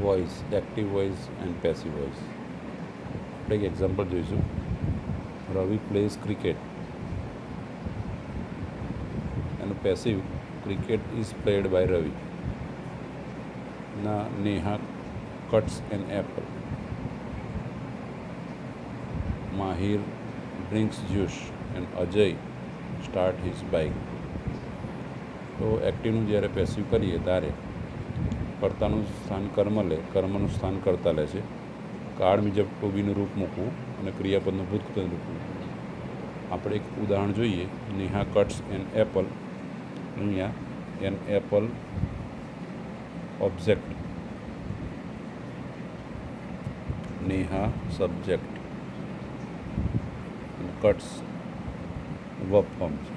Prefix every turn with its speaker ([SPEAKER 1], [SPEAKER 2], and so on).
[SPEAKER 1] Voice, active voice and passive voice. આપણે એક example જોઈશું. Ravi plays cricket. એનું passive, cricket is played by Ravi. ના Neha cuts an apple. Mahir drinks juice and Ajay start his bike. તો એક્ટિવનું જ્યારે પેસિવ કરીએ ત્યારે કર્તાનું સ્થાન કર્મ લે, કર્મનું સ્થાન કર્તા લે છે. કાળ મુજબ ટોબીનું રૂપ મૂકવું અને ક્રિયાપદનું ભૂતકૃતનું રૂપ મૂકવું. આપણે એક ઉદાહરણ જોઈએ. Neha cuts an apple. અહીંયા an apple object, Neha subject, cuts verb form છે.